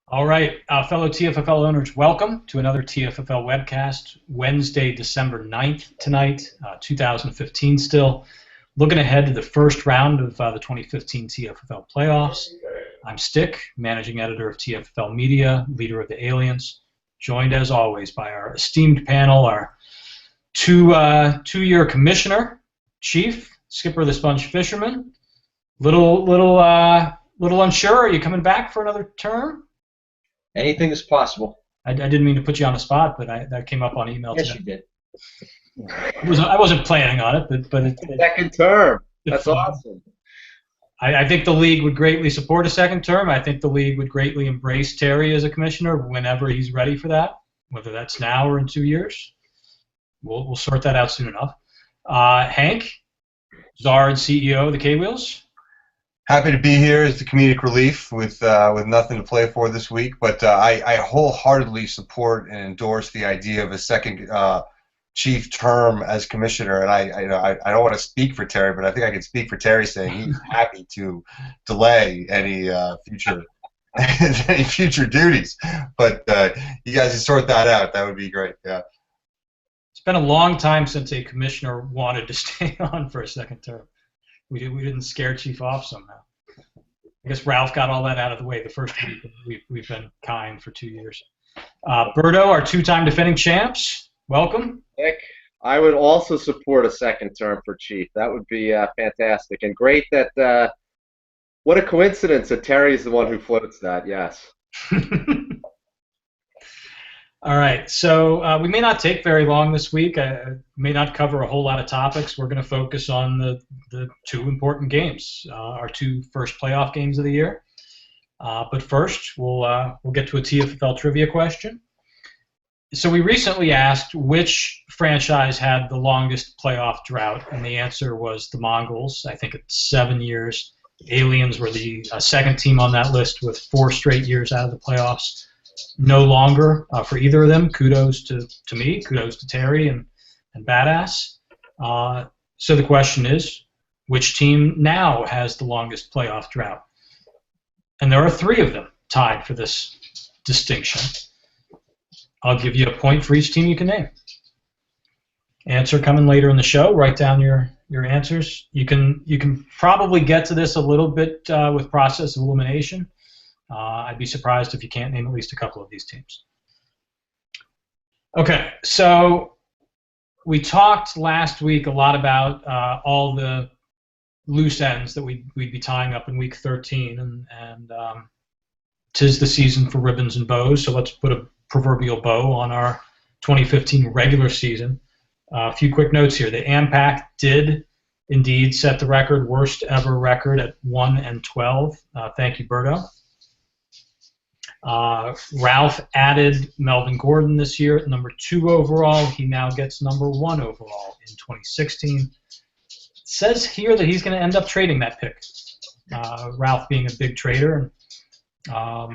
All right, fellow TFFL owners, welcome to another TFFL webcast. Wednesday, December 9th tonight, 2015 still. Looking ahead to the first round of the 2015 TFFL playoffs. I'm Stick, managing editor of TFFL Media, leader of the Aliens, joined as always by our esteemed panel, our two-year commissioner, Chief, skipper of the Sponge Fisherman. Little unsure. Are you coming back for another term? Anything is possible. I didn't mean to put you on the spot, but that came up on email Yes, today. you did. I wasn't planning on it, but Second term. That's awesome. I think the league would greatly support a second term. I think the league would greatly embrace Terry as a commissioner whenever he's ready for that, whether that's now or in 2 years. We'll sort that out soon enough. Hank, czar and CEO of the K-Wheels. Happy to be here as the comedic relief with nothing to play for this week, but I wholeheartedly support and endorse the idea of a second chief term as commissioner. And I don't want to speak for Terry, but I think I can speak for Terry saying he's happy to delay any future duties. But you guys can sort that out. That would be great. Yeah. It's been a long time since a commissioner wanted to stay on for a second term. We didn't scare Chief off somehow. I guess Ralph got all that out of the way the first week. We've been kind for 2 years. Berto, our two-time defending champs, welcome. Nick, I would also support a second term for Chief. That would be fantastic. And great that, what a coincidence that Terry's the one who floats that, yes. All right, so we may not take very long this week. I may not cover a whole lot of topics. We're going to focus on the two important games, our two first playoff games of the year. But first, we'll get to a TFFL trivia question. So we recently asked which franchise had the longest playoff drought, and the answer was the Mongols. I think it's 7 years. Aliens were the second team on that list with 4 straight years out of the playoffs. No longer for either of them. Kudos to me, kudos to Terry and Badass. So the question is, which team now has the longest playoff drought? And there are 3 of them tied for this distinction. I'll give you a point for each team you can name. Answer coming later in the show. Write down your answers. You can probably get to this a little bit with process of elimination. I'd be surprised if you can't name at least a couple of these teams. Okay, so we talked last week a lot about all the loose ends that we'd be tying up in Week 13, and 'tis the season for ribbons and bows, so let's put a proverbial bow on our 2015 regular season. A few quick notes here. The AMPAC did indeed set the record, worst ever record at 1-12. Thank you, Berto. Ralph added Melvin Gordon this year at number 2 overall. He now gets number 1 overall in 2016. It says here that he's going to end up trading that pick. Ralph being a big trader. I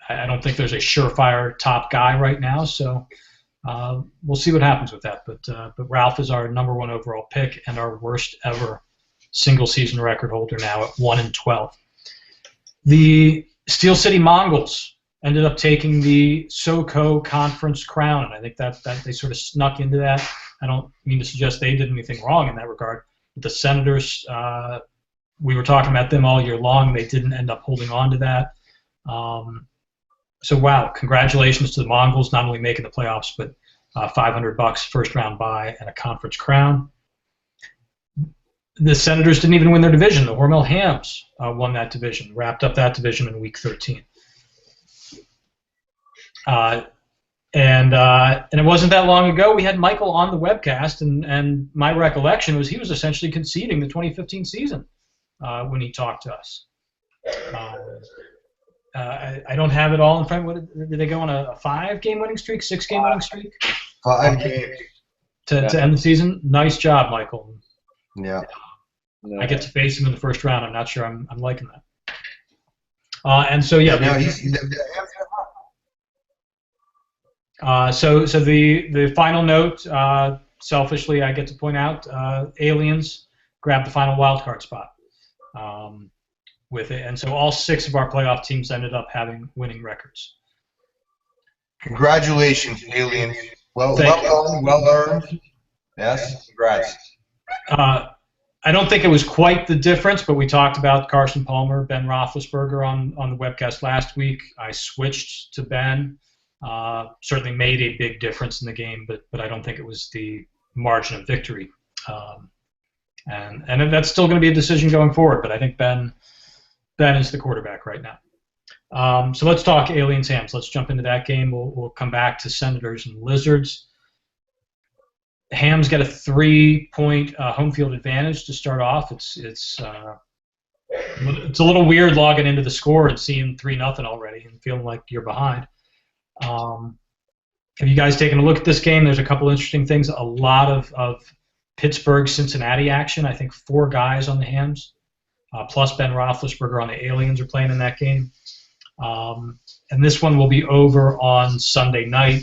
don't think there's a surefire top guy right now, so we'll see what happens with that. But Ralph is our number 1 overall pick and our worst ever single season record holder now at 1-12. The Steel City Mongols ended up taking the SoCo Conference crown, and I think that they sort of snuck into that. I don't mean to suggest they did anything wrong in that regard. But the Senators, we were talking about them all year long. They didn't end up holding on to that. So, wow, congratulations to the Mongols, not only making the playoffs, but $500 first round bye and a conference crown. The Senators didn't even win their division. The Hormel Hams won that division, wrapped up that division in Week 13. And it wasn't that long ago. We had Michael on the webcast, and my recollection was he was essentially conceding the 2015 season when he talked to us. I don't have it all in front. Did they go on a 5-game winning streak, 6-game winning streak? 5 games. To end the season? Nice job, Michael. Yeah. I get to face him in the first round. I'm not sure I'm liking that. And so yeah. So the final note. Selfishly, I get to point out, Aliens grabbed the final wild card spot. with it, and so all 6 of our playoff teams ended up having winning records. Congratulations, aliens. Well earned. Yes, congrats. I don't think it was quite the difference, but we talked about Carson Palmer, Ben Roethlisberger on the webcast last week. I switched to Ben. Certainly made a big difference in the game, but I don't think it was the margin of victory. And that's still going to be a decision going forward, but I think Ben is the quarterback right now. So let's talk Aliens Hams. Let's jump into that game. We'll come back to Senators and Lizards. Hams get a 3-point home field advantage to start off. It's a little weird logging into the score and seeing 3-0 already and feeling like you're behind. Have you guys taken a look at this game? There's a couple interesting things. A lot of Pittsburgh-Cincinnati action. I think 4 guys on the Hams, plus Ben Roethlisberger on the Aliens are playing in that game. And this one will be over on Sunday night.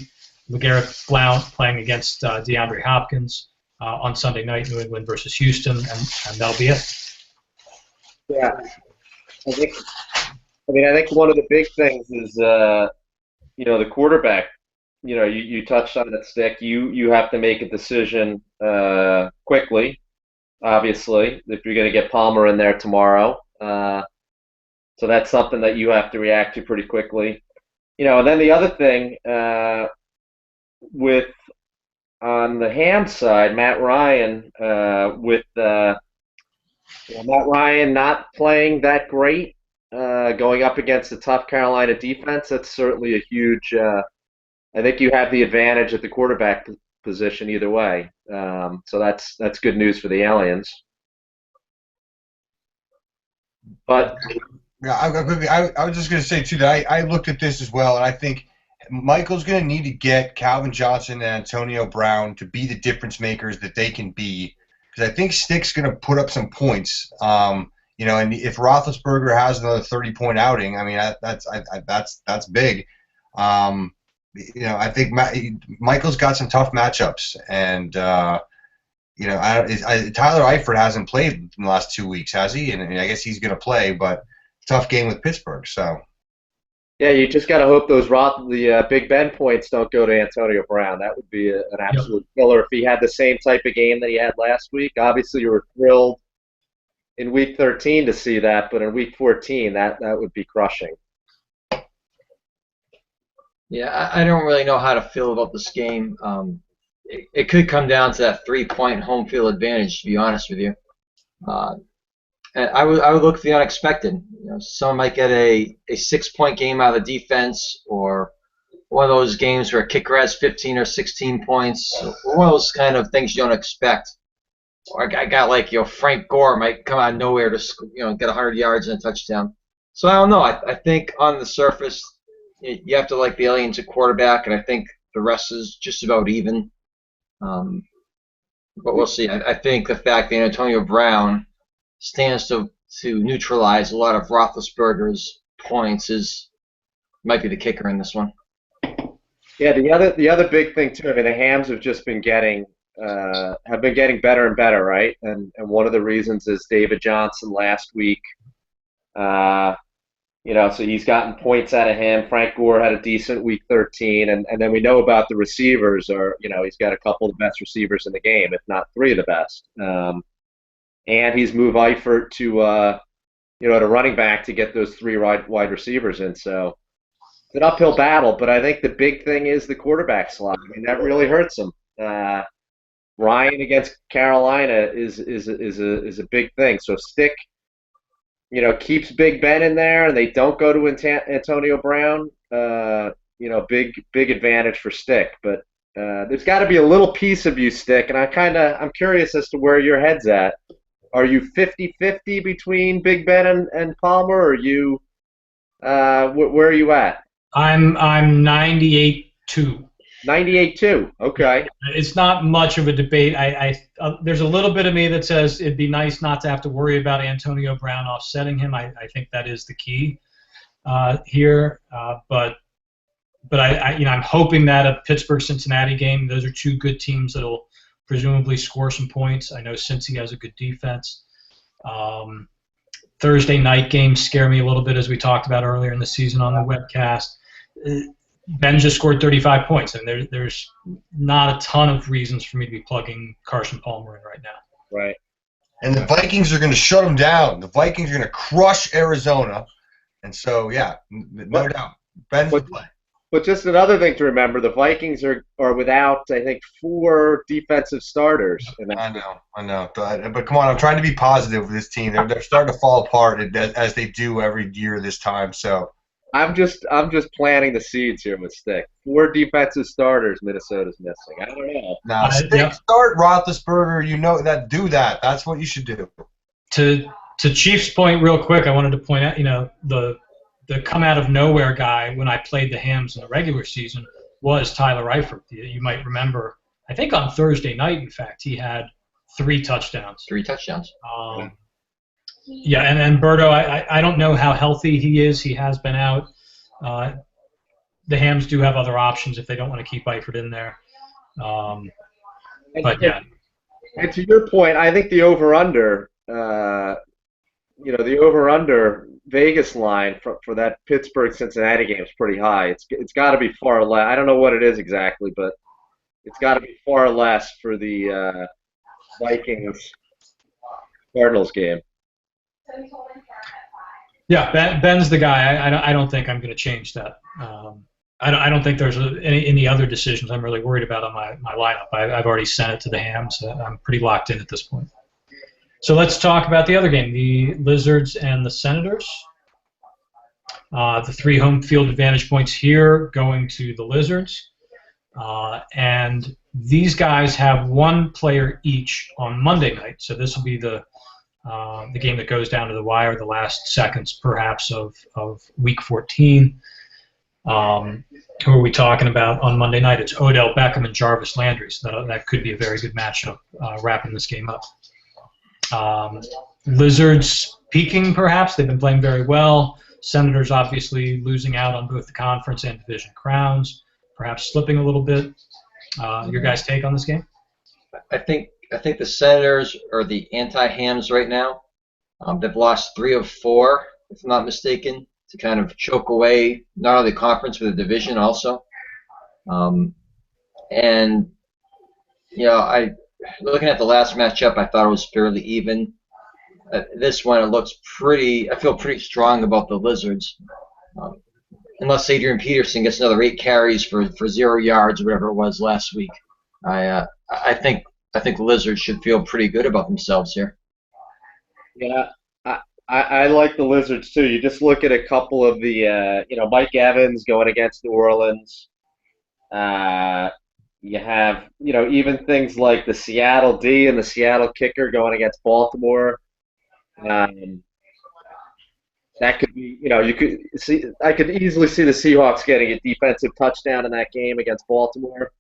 LeGarrette Blount playing against DeAndre Hopkins on Sunday night, New England versus Houston, and that'll be it. Yeah, I think one of the big things is the quarterback. You touched on it, Stick. You have to make a decision quickly, obviously, if you're going to get Palmer in there tomorrow. So that's something that you have to react to pretty quickly. And then the other thing with on the Ham side, Matt Ryan Matt Ryan not playing that great, going up against a tough Carolina defense. That's certainly a huge. I think you have the advantage at the quarterback position either way. So that's good news for the Aliens. But yeah, I was just going to say too that I looked at this as well, and I think Michael's going to need to get Calvin Johnson and Antonio Brown to be the difference makers that they can be, because I think Stick's going to put up some points. And if Roethlisberger has another 30-point outing, I mean that's big. I think Michael's got some tough matchups, and Tyler Eifert hasn't played in the last 2 weeks, has he? And I guess he's going to play, but tough game with Pittsburgh. So yeah, you just got to hope the Big Ben points don't go to Antonio Brown. That would be an absolute killer if he had the same type of game that he had last week. Obviously, you were thrilled in Week 13 to see that, but in Week 14, that would be crushing. Yeah, I don't really know how to feel about this game. It could come down to that 3-point home field advantage, to be honest with you. And I would look for the unexpected. Someone might get a 6-point game out of the defense, or one of those games where a kicker has 15 or 16 points, or one of those kind of things you don't expect. Or a guy like Frank Gore might come out of nowhere to get 100 yards and a touchdown. So I don't know. I think on the surface, you have to like the Aliens at quarterback, and I think the rest is just about even. But we'll see. I think the fact that Antonio Brown stands to neutralize a lot of Roethlisberger's points might be the kicker in this one. Yeah, the other big thing too. I mean, the Hams have just been getting better and better, right? And one of the reasons is David Johnson last week. So he's gotten points out of him. Frank Gore had a decent Week 13, and then we know about the receivers. He's got a couple of the best receivers in the game, if not 3 of the best. And he's moved Eifert to running back to get those 3 wide receivers in. So it's an uphill battle, but I think the big thing is the quarterback slot. I mean, that really hurts him. Ryan against Carolina is a big thing. So Stick, keeps Big Ben in there, and they don't go to Antonio Brown. Big advantage for Stick. But there's got to be a little piece of you, Stick, and I'm curious as to where your head's at. Are you 50-50 between Big Ben and Palmer, or are you where are you at? I'm 98-2. 98-2. Okay. It's not much of a debate. There's a little bit of me that says it'd be nice not to have to worry about Antonio Brown offsetting him. I think that is the key here. But I'm hoping that a Pittsburgh-Cincinnati game, those are 2 good teams that'll presumably score some points. I know Cincy has a good defense. Thursday night games scare me a little bit, as we talked about earlier in the season on the webcast. Ben just scored 35 points, and there's not a ton of reasons for me to be plugging Carson Palmer in right now. Right. And the Vikings are going to shut them down. The Vikings are going to crush Arizona. And so, yeah, no doubt. Ben's the play. But just another thing to remember, the Vikings are without, I think, 4 defensive starters. I know. But come on, I'm trying to be positive with this team. They're starting to fall apart as they do every year this time. So I'm just planting the seeds here with Stick. 4 defensive starters Minnesota's missing. I don't know. Now, Stick, start Roethlisberger. You know that. Do that. That's what you should do. To Chief's point, real quick, I wanted to point out, the come out of nowhere guy when I played the Hams in the regular season was Tyler Eifert. You might remember, I think on Thursday night, in fact, he had 3 touchdowns. 3 touchdowns. Yeah, and Berto, I don't know how healthy he is. He has been out. The Hams do have other options if they don't want to keep Eifert in there. But yeah. And to your point, I think the over/under, the over/under Vegas line for that Pittsburgh-Cincinnati game is pretty high. It's got to be far less. I don't know what it is exactly, but it's got to be far less for the Vikings-Cardinals game. Yeah, Ben's the guy. I don't think I'm going to change that. I don't think there's any other decisions I'm really worried about on my lineup. I've already sent it to the Hams. I'm pretty locked in at this point. So let's talk about the other game, the Lizards and the Senators. The 3 home field advantage points here going to the Lizards. And these guys have 1 player each on Monday night. So this will be the game that goes down to the wire, the last seconds perhaps of Week 14. Who are we talking about on Monday night? It's Odell Beckham and Jarvis Landry. So that could be a very good matchup wrapping this game up. Lizards peaking, perhaps. They've been playing very well. Senators obviously losing out on both the conference and division crowns, perhaps slipping a little bit. Your guys' take on this game? I think the Senators are the anti-Hams right now. They've lost 3 of 4, if I'm not mistaken, to kind of choke away not only the conference but the division also. Looking at the last matchup, I thought it was fairly even. This one, it looks pretty. I feel pretty strong about the Lizards, unless Adrian Peterson gets another 8 carries for 0 yards, or whatever it was last week. I think the Lizards should feel pretty good about themselves here. Yeah, I like the Lizards too. You just look at a couple of the, Mike Evans going against New Orleans. You have, even things like the Seattle D and the Seattle kicker going against Baltimore. That could be, you could see. I could easily see the Seahawks getting a defensive touchdown in that game against Baltimore.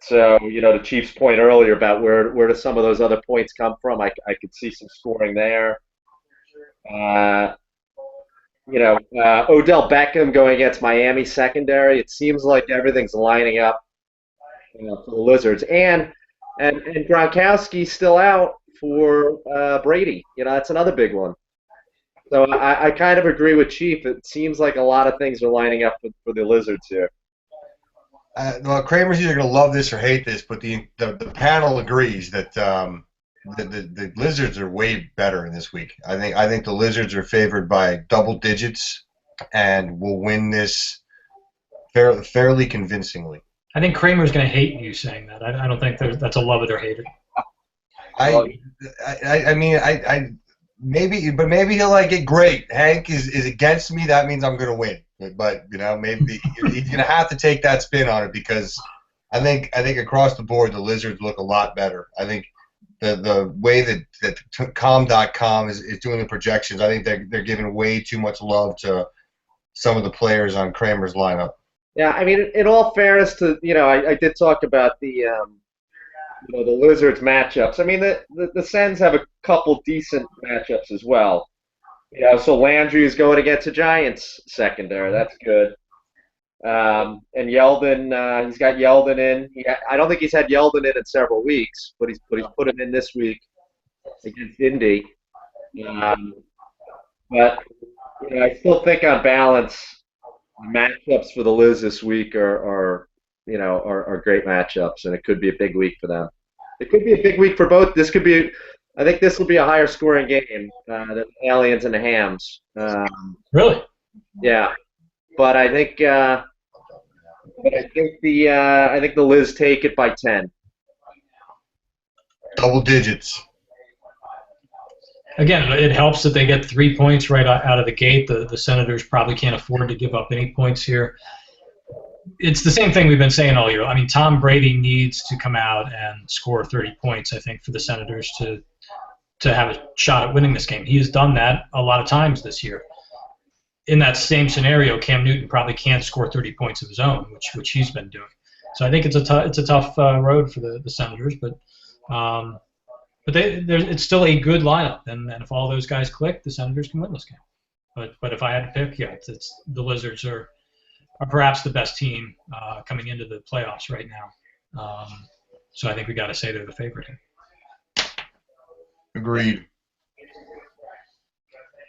So, to Chief's point earlier about where do some of those other points come from, I could see some scoring there. Odell Beckham going against Miami secondary. It seems like everything's lining up, for the Lizards. And Gronkowski's still out for Brady. That's another big one. So I kind of agree with Chief. It seems like a lot of things are lining up for the Lizards here. Well, Kramer's either going to love this or hate this, but the panel agrees that the Lizards are way better in this week. I think the Lizards are favored by double digits and will win this fairly convincingly. I think Kramer's going to hate you saying that. I don't think that's a love it or hate it. Maybe he'll like it. Great, Hank is against me. That means I'm going to win. But maybe he's going to have to take that spin on it, because I think across the board the Lizards look a lot better. I think the way that com.com is doing the projections, I think they're giving way too much love to some of the players on Kramer's lineup. Yeah, I mean, in all fairness to I did talk about the the Lizards matchups. I mean, the Sens have a couple decent matchups as well. So Landry is going against the Giants secondary. That's good. And Yeldon, he's got Yeldon in. I don't think he's had Yeldon in several weeks, but he's put him in this week against Indy. But I still think on balance, matchups for the Liz this week are great matchups, and it could be a big week for them. It could be a big week for both. I think this will be a higher scoring game than the Aliens and the Hams. Really? Yeah, but I think the Liz take it by 10. Double digits. Again, it helps that they get 3 points right out of the gate. The Senators probably can't afford to give up any points here. It's the same thing we've been saying all year. I mean, Tom Brady needs to come out and score 30 points, I think, for the Senators to have a shot at winning this game. He has done that a lot of times this year. In that same scenario, Cam Newton probably can't score 30 points of his own, which he's been doing. So I think it's a tough road for the Senators, but it's still a good lineup, and if all those guys click, the Senators can win this game. But if I had to pick, yeah, it's the Lizards are perhaps the best team coming into the playoffs right now. So I think we got to say they're the favorite here. Agreed.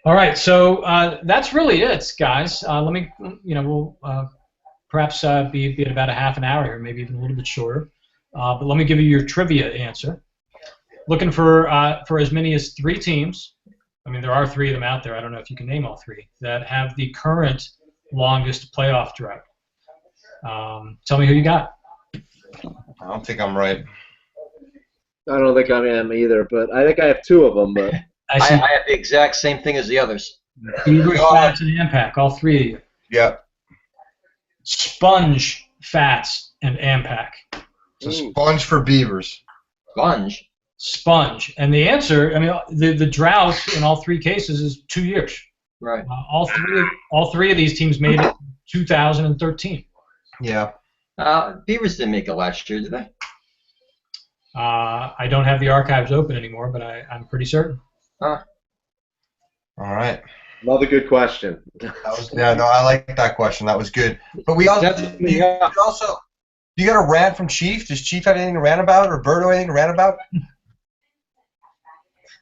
All right, so that's really it, guys. We'll perhaps be at about a half an hour here, maybe even a little bit shorter. But let me give you your trivia answer. Looking for as many as 3 teams. I mean, there are 3 of them out there. I don't know if you can name all 3 that have the current longest playoff drought. Tell me who you got. I don't think I'm right. I don't think I am either, but I think I have 2 of them. But I have the exact same thing as the others. Beavers, Fats, and Ampac, all 3 of you. Yep. Sponge, Fats, and Ampac. So sponge for Beavers. Sponge. And the answer, I mean, the drought in all 3 cases is 2 years. Right. All three of these teams made it in 2013. Yeah. Beavers didn't make it last year, did they? I don't have the archives open anymore, but I'm pretty certain. All right. Another good question. I like that question. That was good. But we also, you got a rant from Chief? Does Chief have anything to rant about, or Berto anything to rant about?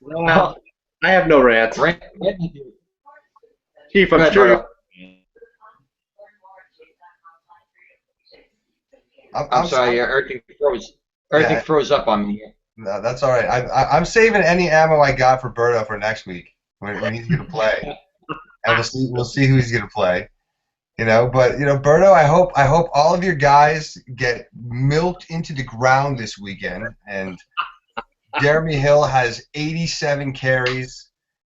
Well, I have no rants. Chief, I'm sure. I'm sorry, everything froze. Everything froze up on me here. No, that's all right. I'm saving any ammo I got for Berto for next week when he's going to play, and we'll see who he's going to play. But Berto, I hope all of your guys get milked into the ground this weekend, and Jeremy Hill has 87 carries,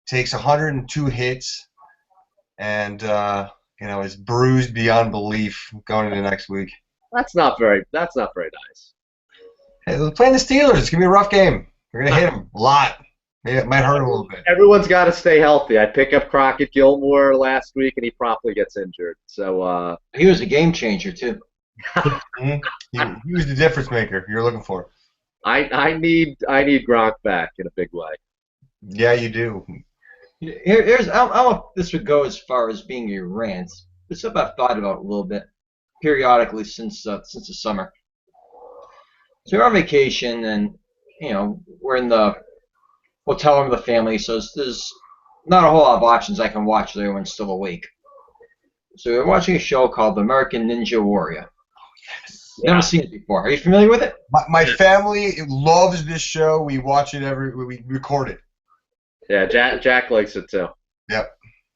takes 102 hits, and is bruised beyond belief going into next week. That's not very nice. Hey, they're playing the Steelers. It's gonna be a rough game. They're gonna hit them a lot. It might hurt them a little bit. Everyone's got to stay healthy. I pick up Crockett Gilmore last week, and he promptly gets injured. So he was a game changer too. He was the difference maker you're looking for. I need Gronk back in a big way. Yeah, you do. I don't know if this would go as far as being your rant. It's something I've thought about a little bit periodically since the summer. So we're on vacation, and we're in the hotel room with the family, so there's not a whole lot of options I can watch while everyone's still awake. So we're watching a show called The American Ninja Warrior. Never seen it before. Are you familiar with it? My family loves this show. We watch it we record it. Yeah, Jack likes it too. Yep.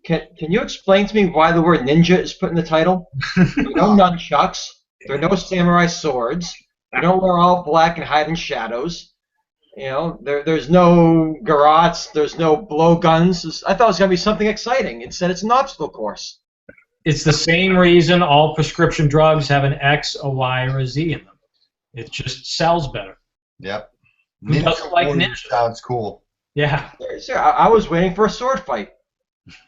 Can you explain to me why the word ninja is put in the title? There are no nunchucks. There are no samurai swords. They don't wear all black and hide in shadows. There's no garrots. There's no blowguns. I thought it was going to be something exciting. Instead, it's an obstacle course. It's the same reason all prescription drugs have an X, a Y, or a Z in them. It just sells better. Yep. Who doesn't like ninja? Sounds cool. Yeah. I was waiting for a sword fight.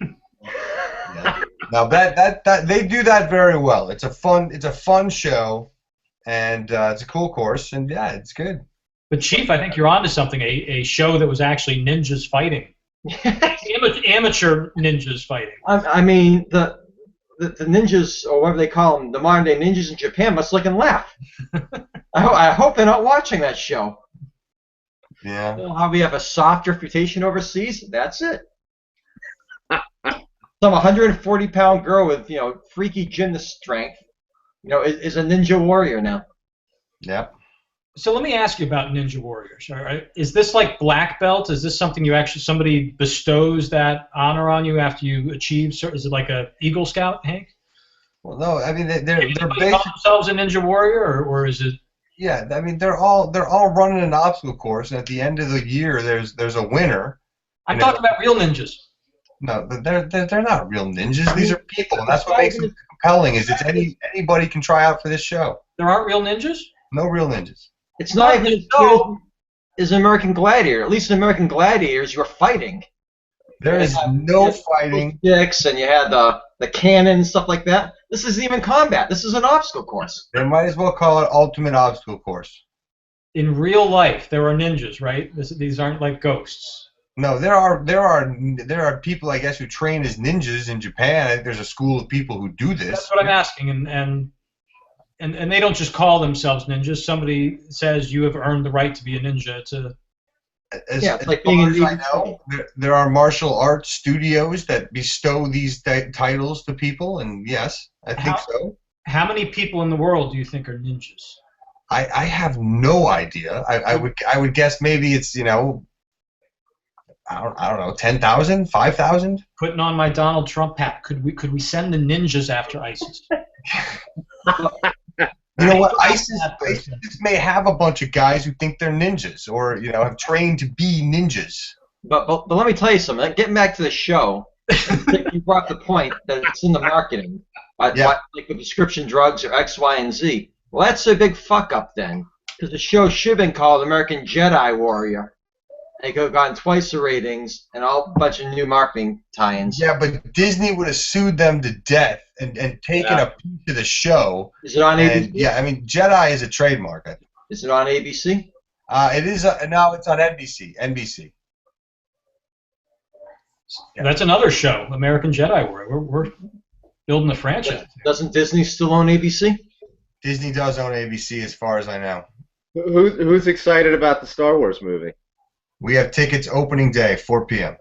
Yeah. Now that they do that very well. It's a fun show, and it's a cool course, and yeah, it's good. But Chief, I think you're onto something. A show that was actually ninjas fighting, amateur ninjas fighting. I mean the ninjas, or whatever they call them, the modern day ninjas in Japan must look and laugh. I hope they're not watching that show. Yeah. How we have a soft reputation overseas? That's it. Some 140-pound girl with freaky gymnast strength, is a ninja warrior now. Yep. So let me ask you about Ninja Warriors. All right. Is this like black belt? Is this something somebody bestows that honor on you after you achieve? Is it like a Eagle Scout, Hank? Well, no, I mean they're basically call themselves a Ninja Warrior, or is it? Yeah, I mean they're all running an obstacle course, and at the end of the year there's a winner. I'm talking about real ninjas. No, they're not real ninjas. These are people, and that's what makes them compelling. Is anybody can try out for this show. There aren't real ninjas? No real ninjas. It's not even as good as American Gladiator. At least in American Gladiators, you're fighting. There is no fighting. Sticks, and you had the cannon and stuff like that. This isn't even combat. This is an obstacle course. They might as well call it Ultimate Obstacle Course. In real life, there are ninjas, right? These aren't like ghosts. No, there are people, I guess, who train as ninjas in Japan. I think there's a school of people who do this. That's what I'm asking, and they don't just call themselves ninjas. Somebody says you have earned the right to be a ninja. It's like being in I know, there are martial arts studios that bestow these titles to people, and yes, I think so. How many people in the world do you think are ninjas? I have no idea. I would guess maybe it's I don't know, 10,000, 5,000. Putting on my Donald Trump hat, could we send the ninjas after ISIS? You know what? ISIS may have a bunch of guys who think they're ninjas, or have trained to be ninjas. But let me tell you something. Getting back to the show, you brought the point that it's in the marketing, like the prescription drugs or X, Y, and Z. Well, that's a big fuck up then, because the show should have been called American Jedi Warrior. It could have gotten twice the ratings and a bunch of new marketing tie-ins. Yeah, but Disney would have sued them to death and taken a piece of the show. Is it on ABC? Yeah, I mean, Jedi is a trademark, I think. Is it on ABC? It is. Now it's on NBC. NBC. Yeah. That's another show, American Jedi Warrior. We're building the franchise. Doesn't Disney still own ABC? Disney does own ABC, as far as I know. Who's excited about the Star Wars movie? We have tickets opening day, 4 p.m.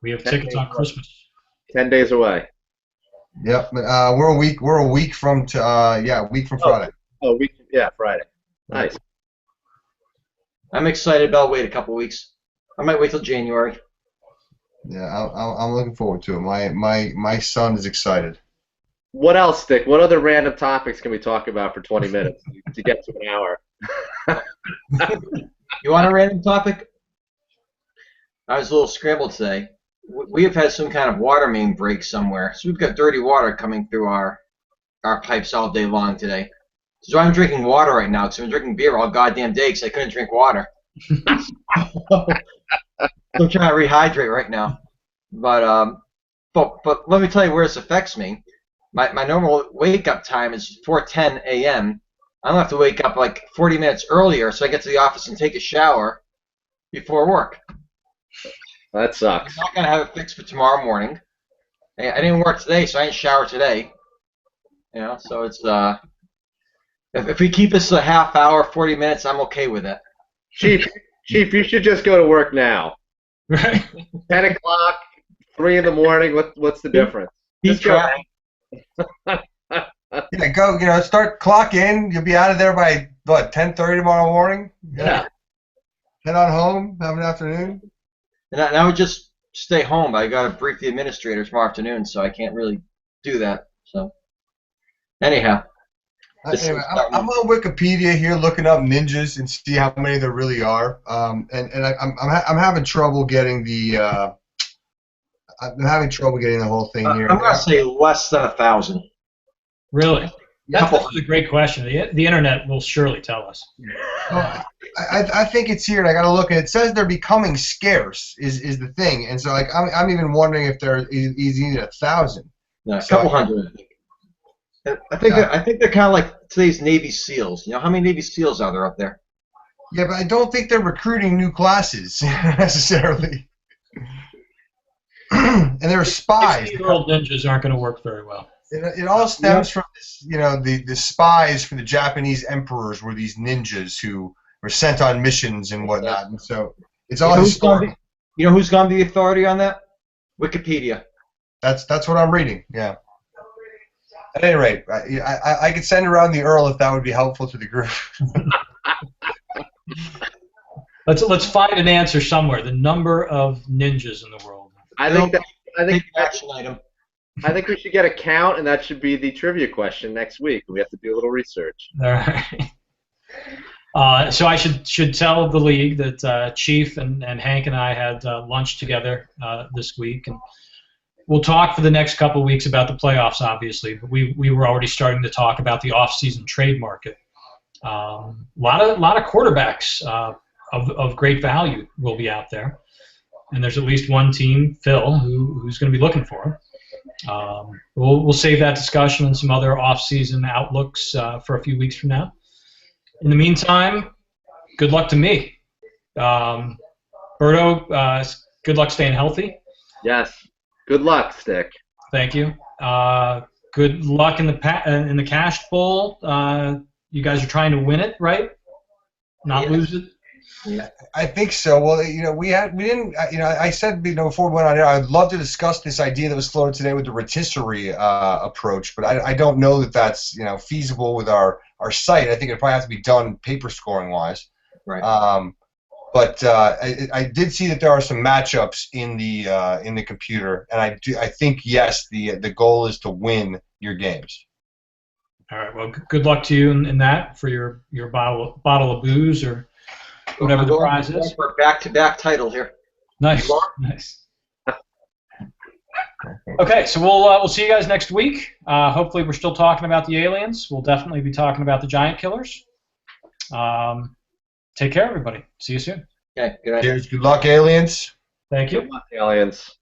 We have tickets on Christmas. 10 days away. Yep. We're a week from Friday. Oh, Friday. Nice. I'm excited, but I'll wait a couple weeks. I might wait till January. Yeah, I'm looking forward to it. My son is excited. What else, Dick? What other random topics can we talk about for 20 minutes to get to an hour? You want a random topic? I was a little scrambled today. We have had some kind of water main break somewhere, so we've got dirty water coming through our pipes all day long today. So I'm drinking water right now because I've been drinking beer all goddamn day because I couldn't drink water. So I'm trying to rehydrate right now. But let me tell you where this affects me. My normal wake-up time is 4:10 a.m. I'm going to have to wake up like 40 minutes earlier so I get to the office and take a shower before work. That sucks. I'm not going to have it fixed for tomorrow morning. I didn't work today, so I didn't shower today. So it's if we keep this a half hour, 40 minutes, I'm okay with it. Chief, you should just go to work now. Right. 10 o'clock, 3 in the morning. What's the difference? Just go. Yeah, go. Start clock in. You'll be out of there by 10:30 tomorrow morning. Yeah. Head on home. Have an afternoon. And I would just stay home. But I got to brief the administrator tomorrow afternoon, so I can't really do that. So anyhow. Anyway, I'm on Wikipedia here looking up ninjas and see how many there really are. I'm having trouble getting the whole thing here. I'm gonna say less than 1,000. Really? That's a great question. The internet will surely tell us. I think it's here, and I got to look. And it says they're becoming scarce. Is the thing, and so I'm even wondering if there is even 1,000. No, a couple hundred. I think they're kind of like today's Navy SEALs. How many Navy SEALs are there up there? Yeah, but I don't think they're recruiting new classes necessarily. And they're spies. 60-year-old ninjas aren't going to work very well. It all stems from this, the spies for the Japanese emperors were these ninjas who or sent on missions and whatnot. And so it's You all know who's gonna historical. be, you know who's going to be the authority on that? Wikipedia. That's what I'm reading. Yeah. At any rate, I could send around the Earl if that would be helpful to the group. Let's find an answer somewhere. The number of ninjas in the world. I think Take an action item. I think we should get a count, and that should be the trivia question next week. We have to do a little research. All right. So I should tell the league that Chief and Hank and I had lunch together this week, and we'll talk for the next couple of weeks about the playoffs, obviously. But we were already starting to talk about the off-season trade market. A lot of quarterbacks of great value will be out there, and there's at least one team, Phil, who's going to be looking for him. We'll save that discussion and some other off-season outlooks for a few weeks from now. In the meantime, good luck to me. Berto, good luck staying healthy. Yes. Good luck, Stick. Thank you. Good luck in the cash bowl. You guys are trying to win it, right? Not lose it. Yeah. I think so. Well, we didn't. I said before we went on air, I'd love to discuss this idea that was floated today with the rotisserie approach, but I don't know that that's feasible with our site. I think it probably has to be done paper scoring wise. Right. But I did see that there are some matchups in the computer, and I think yes, the goal is to win your games. All right. Well, good luck to you in that for your bottle of booze or whatever the prize is. For a back-to-back title here. Nice. Okay, so we'll see you guys next week. Hopefully, we're still talking about the aliens. We'll definitely be talking about the giant killers. Take care, everybody. See you soon. Okay. Good night. Cheers. Good luck, aliens. Thank you. Good luck, aliens.